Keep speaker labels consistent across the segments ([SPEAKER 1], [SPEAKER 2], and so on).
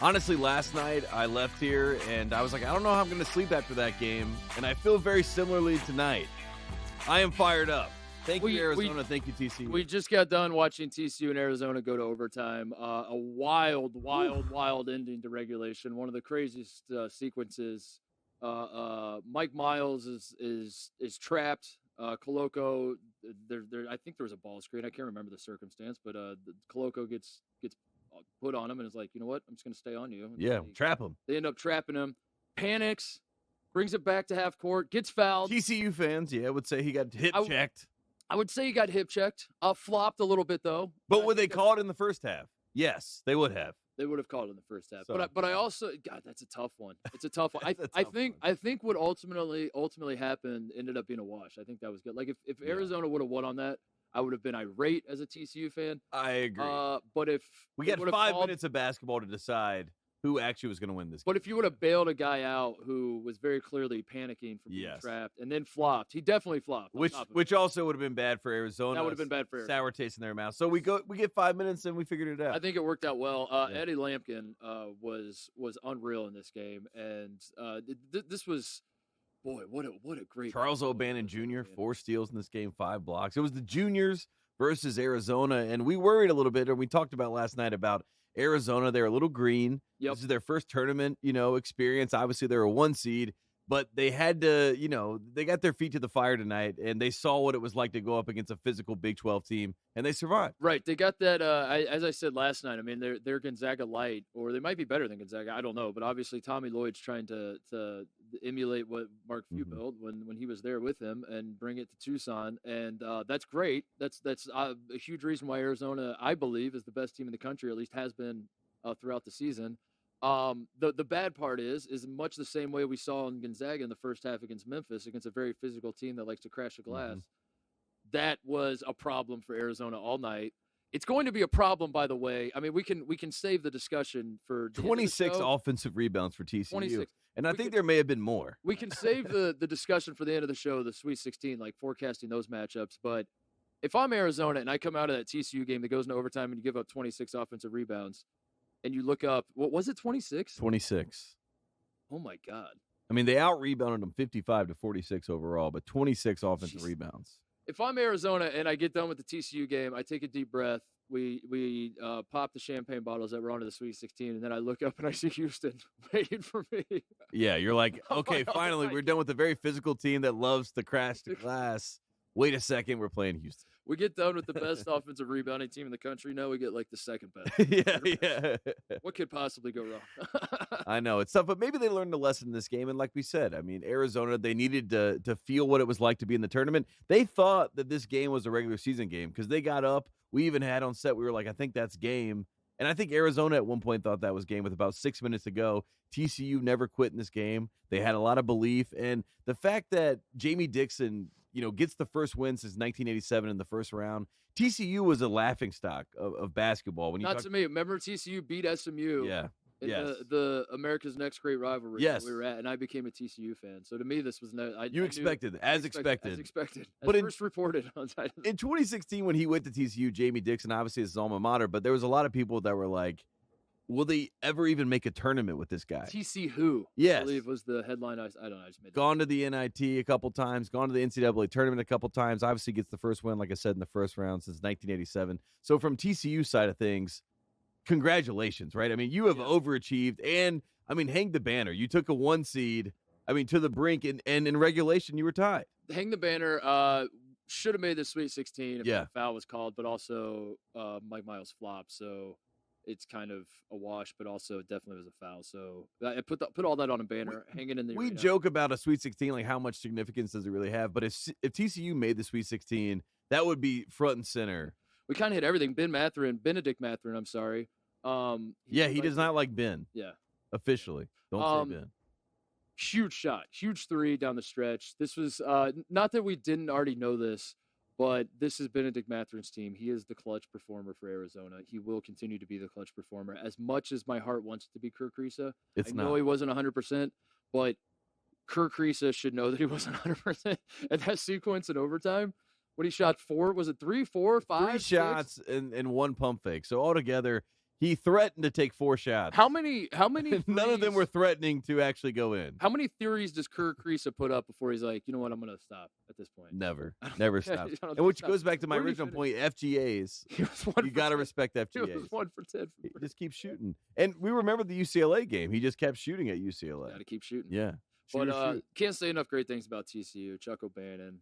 [SPEAKER 1] Honestly, last night I left here and I was like, I don't know how I'm going to sleep after that game. And I feel very similarly tonight. I am fired up. Thank you, Arizona. Thank you, TCU.
[SPEAKER 2] We just got done watching TCU and Arizona go to overtime. A wild ending to regulation. One of the craziest sequences. Mike Miles is trapped. Coloco, I think there was a ball screen. I can't remember the circumstance, but Coloco gets put on him and is like, you know what? I'm just going to stay on you.
[SPEAKER 1] Yeah, trap him.
[SPEAKER 2] They end up trapping him. Panics, brings it back to half court, gets fouled.
[SPEAKER 1] TCU fans, I would say he got hip checked.
[SPEAKER 2] I would say he got hip checked. Flopped a little bit though.
[SPEAKER 1] But would they call it in the first half? Yes, they would have.
[SPEAKER 2] They would have called it in the first half.
[SPEAKER 1] So,
[SPEAKER 2] but I also, God, that's a tough one. It's a tough one. I think what ultimately happened ended up being a wash. I think that was good. Like if Arizona would have won on that, I would have been irate as a TCU fan.
[SPEAKER 1] I agree.
[SPEAKER 2] But if
[SPEAKER 1] we got 5 minutes of basketball to decide who actually was going to win this game.
[SPEAKER 2] But if you would have bailed a guy out who was very clearly panicking from being trapped and then flopped, he definitely flopped.
[SPEAKER 1] Which also would have been bad for Arizona.
[SPEAKER 2] That would have been bad for Arizona.
[SPEAKER 1] Sour taste in their mouth. So we get 5 minutes and we figured it out.
[SPEAKER 2] I think it worked out well. Eddie Lampkin was unreal in this game, and this was. Boy, what a great
[SPEAKER 1] Charles O'Bannon Jr., 4 steals in this game, 5 blocks. It was the juniors versus Arizona, and we worried a little bit, and we talked about last night about Arizona. They're a little green.
[SPEAKER 2] Yep.
[SPEAKER 1] This is their first tournament, experience. Obviously, they're a 1 seed, but they had to, they got their feet to the fire tonight, and they saw what it was like to go up against a physical Big 12 team, and they survived.
[SPEAKER 2] Right. They got that, as I said last night, I mean, they're Gonzaga light, or they might be better than Gonzaga. I don't know, but obviously Tommy Lloyd's trying to emulate what Mark Few built when he was there with him and bring it to Tucson, and that's great. That's a huge reason why Arizona, I believe, is the best team in the country, or at least has been throughout the season. The bad part is much the same way we saw in Gonzaga in the first half against Memphis, against a very physical team that likes to crash the glass. That was a problem for Arizona all night. It's going to be a problem, by the way. I mean, we can save the discussion for
[SPEAKER 1] 26 offensive rebounds for TCU.
[SPEAKER 2] 26.
[SPEAKER 1] And I think there may have been more.
[SPEAKER 2] We can save the discussion for the end of the show, the Sweet 16, like forecasting those matchups. But if I'm Arizona and I come out of that TCU game that goes into overtime and you give up 26 offensive rebounds, and you look up, what was it, 26?
[SPEAKER 1] 26.
[SPEAKER 2] Oh, my God.
[SPEAKER 1] I mean, they out-rebounded them 55-46 overall, but 26 offensive rebounds.
[SPEAKER 2] If I'm Arizona and I get done with the TCU game, I take a deep breath. We pop the champagne bottles that were onto the Sweet 16, and then I look up and I see Houston waiting for me.
[SPEAKER 1] Yeah, you're like, okay, finally, we're done with a very physical team that loves to crash the glass. Wait a second, we're playing Houston.
[SPEAKER 2] We get done with the best offensive rebounding team in the country. Now we get like the second best.
[SPEAKER 1] Yeah.
[SPEAKER 2] What could possibly go wrong?
[SPEAKER 1] I know it's tough, but maybe they learned a lesson in this game. And like we said, I mean, Arizona, they needed to feel what it was like to be in the tournament. They thought that this game was a regular season game because they got up. We even had on set, we were like, I think that's game. And I think Arizona at one point thought that was game with about 6 minutes to go. TCU never quit in this game. They had a lot of belief. And the fact that Jamie Dixon, gets the first win since 1987 in the first round. TCU was a laughingstock of basketball.
[SPEAKER 2] To me. Remember TCU beat SMU.
[SPEAKER 1] Yeah.
[SPEAKER 2] In the America's Next Great Rivalry
[SPEAKER 1] that
[SPEAKER 2] we were at, and I became a TCU fan. So to me, this was
[SPEAKER 1] expected.
[SPEAKER 2] As expected.
[SPEAKER 1] But
[SPEAKER 2] first reported on Titus.
[SPEAKER 1] In 2016, when he went to TCU, Jamie Dixon, obviously his alma mater, but there was a lot of people that were like, will they ever even make a tournament with this guy?
[SPEAKER 2] TC who?
[SPEAKER 1] Yes.
[SPEAKER 2] I believe was the headline. I don't know. I just made
[SPEAKER 1] gone to the NIT a couple times, gone to the NCAA tournament a couple times. Obviously gets the first win, like I said, in the first round since 1987. So from TCU side of things, congratulations, right? I mean, you have overachieved, and I mean, hang the banner. You took a 1 seed, to the brink, and in regulation, you were tied.
[SPEAKER 2] Hang the banner. Should have made the Sweet 16 if a foul was called, but also Mike Miles flopped, so it's kind of a wash, but also definitely was a foul. So I put all that on a banner, hanging in the
[SPEAKER 1] We
[SPEAKER 2] arena.
[SPEAKER 1] joke about a Sweet 16, like how much significance does it really have? But if TCU made the Sweet 16, that would be front and center.
[SPEAKER 2] We kind of hit everything. Benedict Mathurin, I'm sorry.
[SPEAKER 1] He does not like Ben.
[SPEAKER 2] Yeah.
[SPEAKER 1] Officially. Don't say Ben.
[SPEAKER 2] Huge shot. Huge 3 down the stretch. This was, not that we didn't already know this, but this is Benedict Mathurin's team. He is the clutch performer for Arizona. He will continue to be the clutch performer. As much as my heart wants it to be Kirk Kriisa, I know he wasn't 100%, but Kirk Kriisa should know that he wasn't 100%. And that sequence in overtime, when he shot 4, was it 3, 4, 5,
[SPEAKER 1] 3 shots and 1 pump fake. So altogether, He threatened to take 4 shots.
[SPEAKER 2] How many?
[SPEAKER 1] None of them were threatening to actually go in.
[SPEAKER 2] How many theories does Kerr Kriisa put up before he's like, you know what, I'm going to stop at this point?
[SPEAKER 1] Never stop. And which goes back to my original point, FGAs. You got to respect FGAs.
[SPEAKER 2] He was 1 for 10.
[SPEAKER 1] He just keeps shooting. And we remember the UCLA game. He just kept shooting at UCLA.
[SPEAKER 2] Got to keep shooting.
[SPEAKER 1] Yeah.
[SPEAKER 2] But can't say enough great things about TCU. Chuck O'Bannon,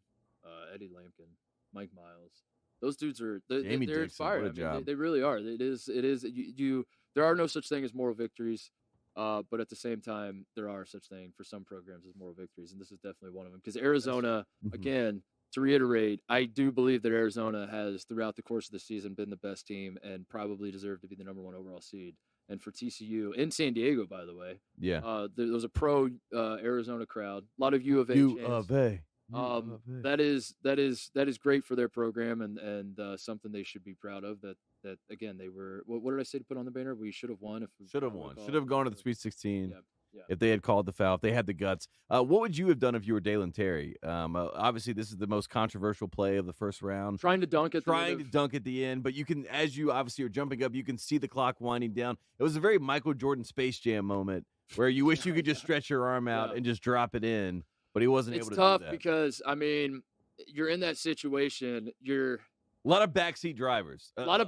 [SPEAKER 2] Eddie Lampkin, Mike Miles. Those dudes are they're inspired. I mean, they really are. It is you. There are no such thing as moral victories, but at the same time, there are such thing for some programs as moral victories, and this is definitely one of them. Because Arizona, again, to reiterate, I do believe that Arizona has, throughout the course of the season, been the best team and probably deserved to be the number 1 overall seed. And for TCU in San Diego, by the way, there was a pro Arizona crowd, a lot of U of A. That is great for their program and something they should be proud of. That again, they were. What did I say to put on the banner? We should have won. If we
[SPEAKER 1] should have won. Should have gone to the Sweet 16.
[SPEAKER 2] Yeah.
[SPEAKER 1] If they had called the foul, if they had the guts. What would you have done if you were Dalen Terry? Obviously, this is the most controversial play of the first round.
[SPEAKER 2] Trying to dunk at
[SPEAKER 1] the end, but you can, as you obviously are jumping up, you can see the clock winding down. It was a very Michael Jordan Space Jam moment where you wish you could just stretch your arm out and just drop it in, but he wasn't able to do that.
[SPEAKER 2] It's tough because, I mean, you're in that situation.
[SPEAKER 1] A lot of backseat drivers.
[SPEAKER 2] A lot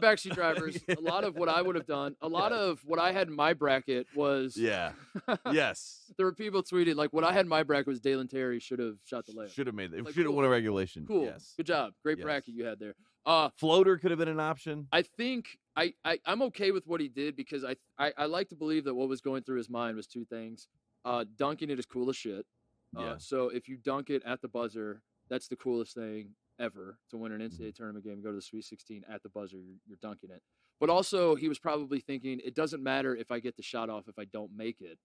[SPEAKER 2] of what I would have done. A lot of what I had in my bracket was.
[SPEAKER 1] Yeah. Yes.
[SPEAKER 2] There were people tweeting, like, what I had in my bracket was Dalen Terry should have shot the layup.
[SPEAKER 1] Should have made it. Like, should have won a regulation.
[SPEAKER 2] Cool.
[SPEAKER 1] Yes.
[SPEAKER 2] Good job. Great bracket you had there.
[SPEAKER 1] Floater could have been an option.
[SPEAKER 2] I think I'm okay with what he did because I like to believe that what was going through his mind was 2 things. Dunking it is cool as shit. So if you dunk it at the buzzer, that's the coolest thing ever to win an NCAA tournament game, go to the Sweet 16 at the buzzer, you're dunking it. But also he was probably thinking, it doesn't matter if I get the shot off if I don't make it.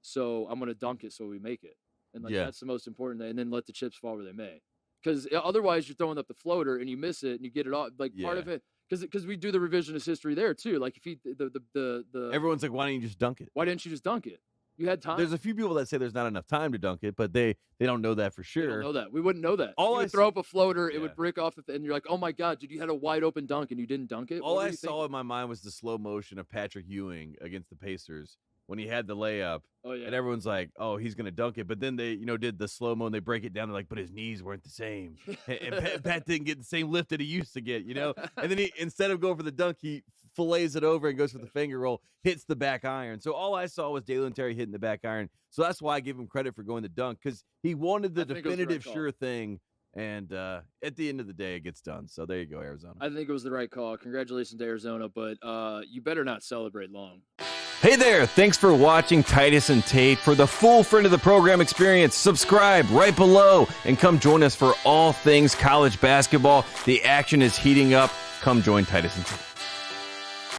[SPEAKER 2] So I'm going to dunk it so we make it. And that's the most important thing. And then let the chips fall where they may. Because otherwise you're throwing up the floater and you miss it and you get it off. Like part of it, because we do the revisionist history there too. Like if he the
[SPEAKER 1] everyone's like, why didn't you just dunk it?
[SPEAKER 2] Why didn't you just dunk it? You had time.
[SPEAKER 1] There's a few people that say there's not enough time to dunk it, but they don't know that for sure.
[SPEAKER 2] We don't know that. We wouldn't know that. You would throw up a floater, it would break off, and you're like, oh my God, dude, you had a wide open dunk and you didn't dunk it?
[SPEAKER 1] All I saw in my mind was the slow motion of Patrick Ewing against the Pacers when he had the layup.
[SPEAKER 2] Oh, yeah.
[SPEAKER 1] And everyone's like, oh, he's going to dunk it. But then they, did the slow mo and they break it down. They're like, but his knees weren't the same. And Pat didn't get the same lift that he used to get, And then instead of going for the dunk, he fillets it over and goes for the finger roll, hits the back iron. So all I saw was Dalen Terry hitting the back iron. So that's why I give him credit for going to dunk, because he wanted the definitive sure thing. And at the end of the day, it gets done. So there you go, Arizona.
[SPEAKER 2] I think it was the right call. Congratulations to Arizona, but you better not celebrate long.
[SPEAKER 1] Hey there, thanks for watching Titus and Tate. For the full friend of the program experience, subscribe right below and come join us for all things college basketball. The action is heating up. Come join Titus and Tate.